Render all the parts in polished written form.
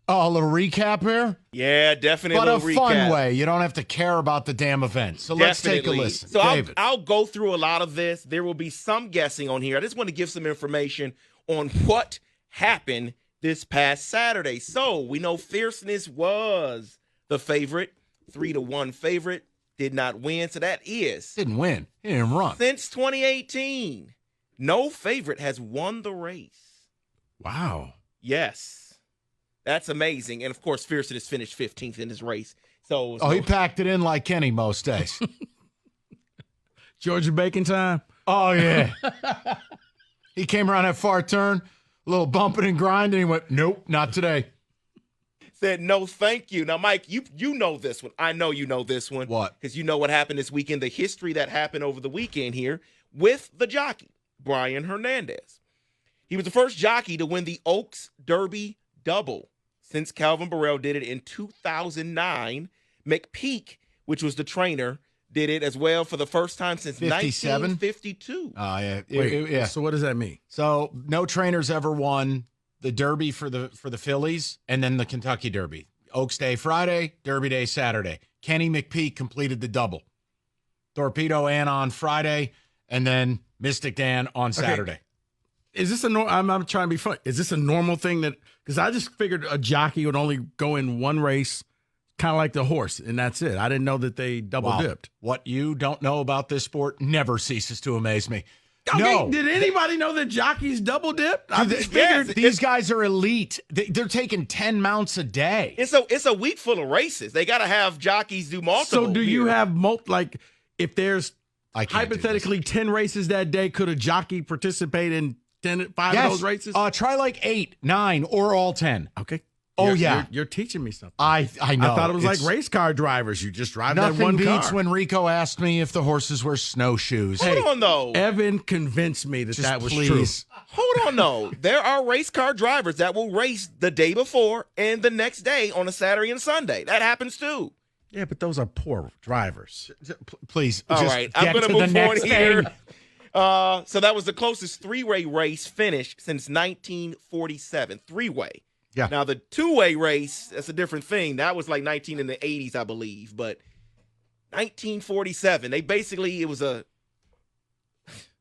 Oh, a little recap here? Yeah, definitely But a a little fun recap. way. You don't have to care about the damn event. So let's take a listen. So David. I'll go through a lot of this. There will be some guessing on here. I just want to give some information on what happened this past Saturday. So we know Fierceness was the favorite, 3-1 favorite, did not win. So that is Didn't win. He didn't run. since 2018, no favorite has won the race. Wow. Yes. That's amazing. And, of course, Fierceness finished 15th in his race. So he packed it in like Kenny most days. Georgia bacon time. Oh, yeah. He came around that far turn, a little bumping and grinding. He went, nope, not today. Said no thank you. Now, Mike, you know this one. I know you know this one. What? Because you know what happened this weekend, the history that happened over the weekend here with the jockey, Brian Hernandez. He was the first jockey to win the Oaks Derby double since Calvin Burrell did it in 2009. McPeak, which was the trainer, did it as well for the first time since 57? 1952. Oh, yeah. Wait, yeah. So what does that mean? So no trainers ever won the Derby for the Phillies and then the Kentucky Derby. Oaks Day Friday, Derby Day Saturday. Kenny McPeak completed the double. Torpedo Ann on Friday, and then Mystic Dan on Saturday. Is this I'm trying to be funny. Is this a normal thing that, because I just figured a jockey would only go in one race, kind of like the horse, and that's it. I didn't know that they double dipped. What you don't know about this sport never ceases to amaze me. Okay, No. did anybody know that jockeys double dipped? I just figured These guys are elite. They're taking 10 mounts a day. It's a week full of races. They got to have jockeys do multiple. So do you have like if there's I can't do hypothetically 10 races that day, could a jockey participate in 5 Yes. of those races? Try like 8, 9, or all 10. Okay. Oh, You're- You're teaching me something. I know. I thought it was It's- like race car drivers. You just drive that Nothing one beats car. when Rico asked me if the horses wear snowshoes. Hold on, though. Evan convinced me that Just that was please. Hold on, though. There are race car drivers that will race the day before and the next day on a Saturday and Sunday. That happens, too. true. Yeah, but those are poor drivers. Please. All just right, get I'm going to to the move next on here. thing. So that was the closest three-way race finish since 1947. Three-way. Yeah. Now, the two-way race, that's a different thing. That was like 19 in the 80s, I believe. But 1947, it was a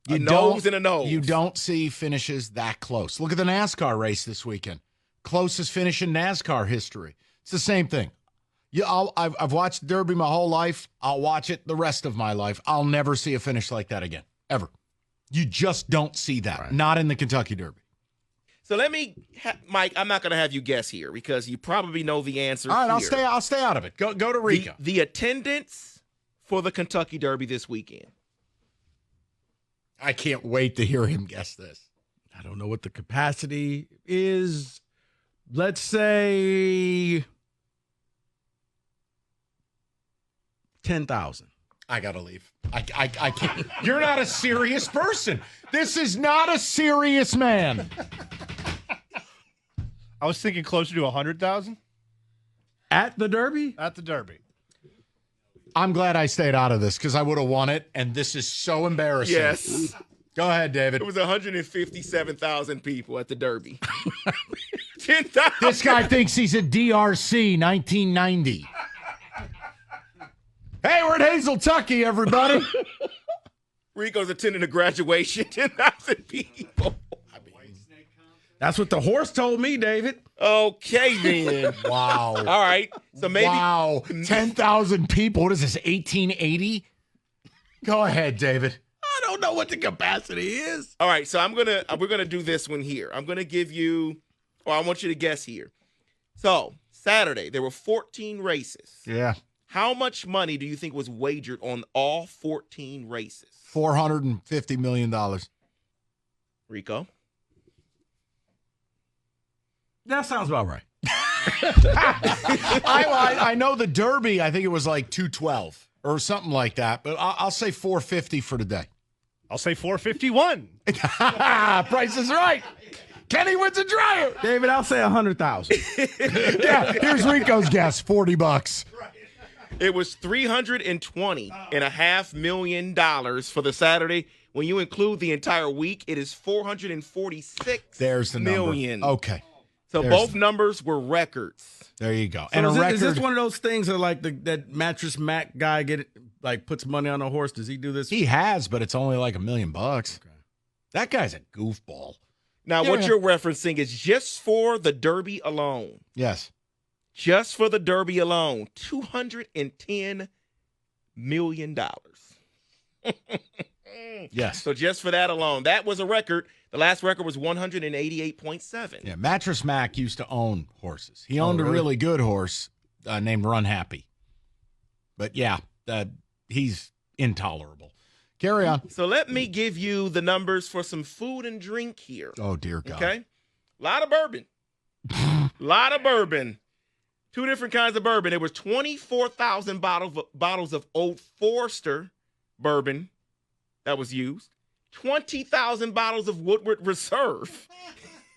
nose and a nose. You don't see finishes that close. Look at the NASCAR race this weekend. Closest finish in NASCAR history. It's the same thing. I've watched Derby my whole life. I'll watch it the rest of my life. I'll never see a finish like that again, ever. You just don't see that. Right. Not in the Kentucky Derby. So let me, Mike, I'm not going to have you guess here because you probably know the answer. All right, here. I'll stay out of it. Go to Rico. The attendance for the Kentucky Derby this weekend. I can't wait to hear him guess this. I don't know what the capacity is. Let's say 10,000. I gotta leave. I can't. You're not a serious person. This is not a serious man. I was thinking closer to 100,000 At the Derby? at the Derby. I'm glad I stayed out of this because I would have won it, and this is so embarrassing. Yes. Go ahead, David. It was 157,000 people at the Derby. 10,000. This guy thinks he's at DRC 1990. Hey, we're at Hazeltucky, everybody. Rico's attending a graduation. 10,000 people. That's what the horse told me, David. Okay, then. Wow. All right. So maybe. Wow. 10,000 people. What is this, 1880? Go ahead, David. I don't know what the capacity is. All right. So we're gonna do this one here. I'm gonna give you, or I want you to guess here. So Saturday there were 14 races. Yeah. How much money do you think was wagered on all 14 races? $450 million. Rico. That sounds about right. I know the Derby, I think it was like 212 or something like that, but I'll say 450 for today. I'll say 451. Price is right. Kenny wins a dryer. David, I'll say 100,000. Yeah, here's Rico's guess, $40. It was $320.5 million for the Saturday. When you include the entire week, it is $446 There's the million. number. Okay. So both numbers were records. There you go. So And is this one of those things that like that Mattress Mac guy puts money on a horse? Does he do this? He has, but it's only like $1 million. Okay. That guy's a goofball. Now, what you're referencing is just for the Derby alone. Yes. Just for the Derby alone, $210 million. Yes. So just for that alone, that was a record. The last record was 188.7. Yeah, Mattress Mac used to own horses. He owned a really good horse named Run Happy. But yeah, he's intolerable. Carry on. So let me give you the numbers for some food and drink here. Oh, dear God. Okay? A lot of bourbon. Lot of bourbon. 2 different kinds of bourbon. There was 24,000 bottles of Old Forester bourbon that was used. 20,000 bottles of Woodward Reserve.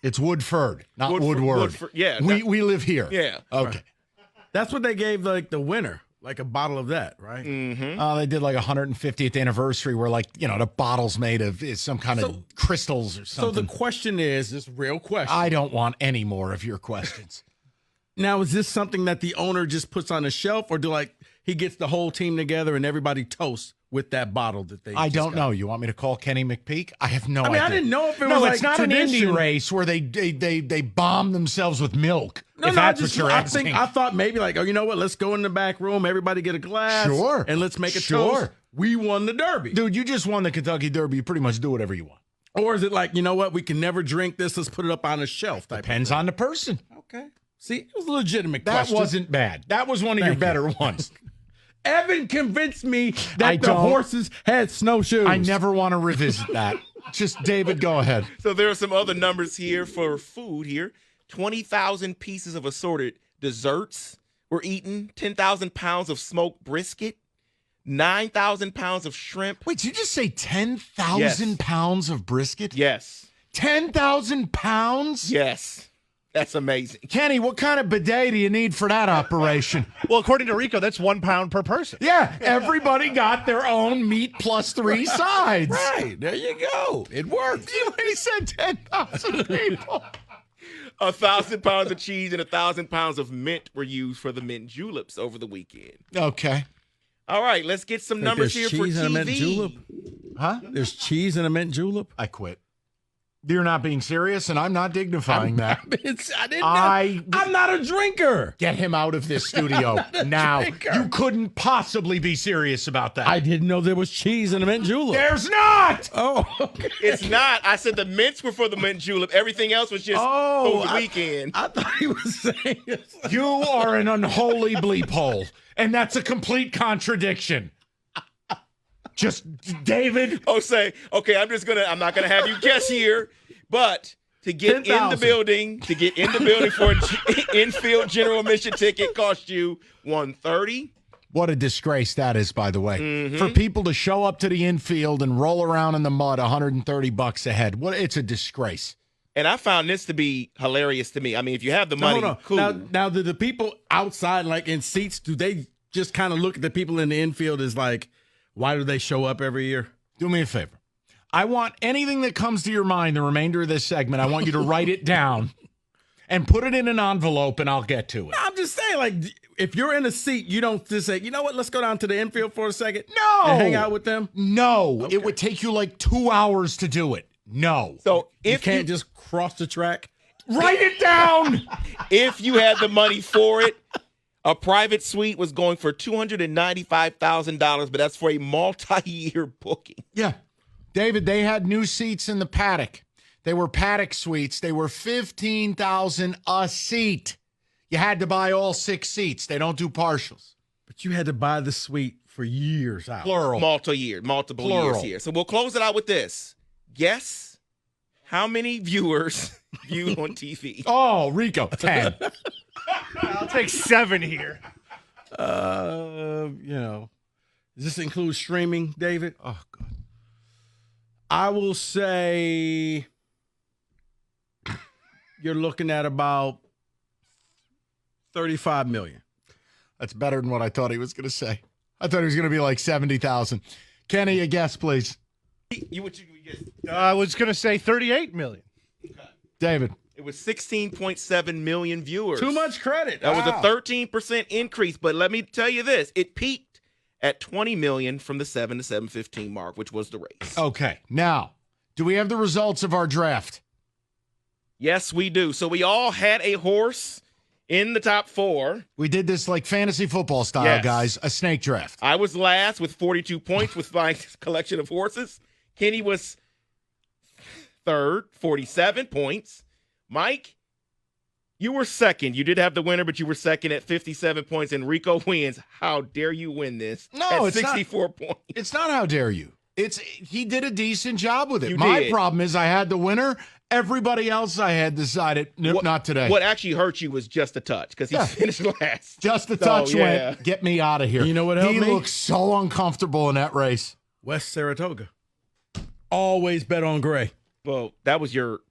It's Woodford, not Woodward. Yeah. We live here. Yeah. Okay. That's what they gave like the winner, like a bottle of that, right? They did like 150th anniversary where the bottle's made of some kind of crystals or something. So the question is, this real question. I don't want any more of your questions. Now, is this something that the owner just puts on a shelf, or he gets the whole team together and everybody toasts with that bottle that they? I don't know. You want me to call Kenny McPeak? I have no idea. I didn't know if it was No, like it's not tradition. an Indy race where they bomb themselves with milk. No, if no, that's what you're asking. I thought maybe you know what? Let's go in the back room. Everybody get a glass. Sure. And let's make a toast. We won the Derby. Dude, you just won the Kentucky Derby. You pretty much do whatever you want. Or is it you know what? We can never drink this. Let's put it up on a shelf. Depends on the person. Okay. See, it was a legitimate That question. wasn't bad. That was one of your better ones. Evan convinced me that the horses had snowshoes. I never want to revisit that. Just, David, go ahead. So there are some other numbers here for food here. 20,000 pieces of assorted desserts were eaten. 10,000 pounds of smoked brisket. 9,000 pounds of shrimp. Wait, did you just say 10,000 pounds of brisket? Yes. 10,000 pounds? Yes. That's amazing. Kenny, what kind of bidet do you need for that operation? Well, according to Rico, that's 1 pound per person. Yeah, everybody got their own meat plus 3 sides. Right, there you go. It worked. He said 10,000 people. 1,000 pounds of cheese and 1,000 pounds of mint were used for the mint juleps over the weekend. Okay. All right, let's get some numbers here for cheese in a mint TV. julep? Huh? There's cheese in a mint julep? I quit. You're not being serious, and I'm not dignifying that. I'm not a drinker. Get him out of this studio now. Drinker. You couldn't possibly be serious about that. I didn't know there was cheese in a mint julep. There's not. Oh, okay. It's not. I said the mints were for the mint julep. Everything else was just for the weekend. I thought he was saying You are an unholy bleep hole, and that's a complete contradiction. Just, David. Okay, I'm not gonna have you guess here, but to get 10,000. in the building for an infield general admission ticket cost you $130. What a disgrace that is, by the way. For people to show up to the infield and roll around in the mud, $130 a head. It's a disgrace. And I found this to be hilarious to me. I mean, if you have the money, cool. Now, do the people outside, in seats, do they just kind of look at the people in the infield as why do they show up every year? Do me a favor. I want anything that comes to your mind the remainder of this segment, I want you to write it down and put it in an envelope, and I'll get to it. I'm just saying, if you're in a seat, you don't just say, you know what, let's go down to the infield for a second. No. And hang out with them? No. Okay. It would take you 2 hours to do it. No. So if you can't just cross the track? Write it down. If you had the money for it, a private suite was going for $295,000, but that's for a multi-year booking. Yeah. David, they had new seats in the paddock. They were paddock suites. They were $15,000 a seat. You had to buy all 6 seats. They don't do partials. But you had to buy the suite for years out. Plural. Multiple Plural. years here. So we'll close it out with this. Guess how many viewers viewed on TV? Oh, Rico, 10. I'll take 7 here. Does this include streaming, David? Oh, God. I will say you're looking at about 35 million. That's better than what I thought he was going to say. I thought he was going to be 70,000. Kenny, a guess, please. What you guess? I was going to say 38 million. David. It was 16.7 million viewers. Too much credit. That was Wow. a 13% increase. But let me tell you this: it peaked at 20 million from the 7 to 7:15 mark, which was the race. Okay. Now, do we have the results of our draft? Yes, we do. So we all had a horse in the top 4. We did this like fantasy football style, Yes. guys. A snake draft. I was last with 42 points with my collection of horses. Kenny was third, 47 points. Mike, you were second. You did have the winner, but you were second at 57 points. And Rico wins. How dare you win this? No, at it's not. 64 points. It's not how dare you. He did a decent job with it. You My did. problem is I had the winner. Everybody else I had decided, nope, not today. What actually hurt you was just a touch because he finished last. Just the So, touch yeah. went, get me out of here. You know what helped He me? looked so uncomfortable in that race. West Saratoga. Always bet on Gray. Well, that was your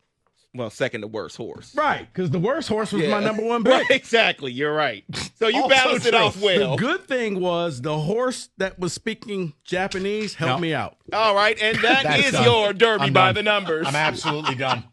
second to worst horse. Right, because the worst horse was Yeah. my number one pick. Right, exactly. You're right. So you Also balanced it true. off well. The good thing was the horse that was speaking Japanese helped No. me out. All right, and That's that is done. your Derby I'm by done. the numbers. I'm absolutely done.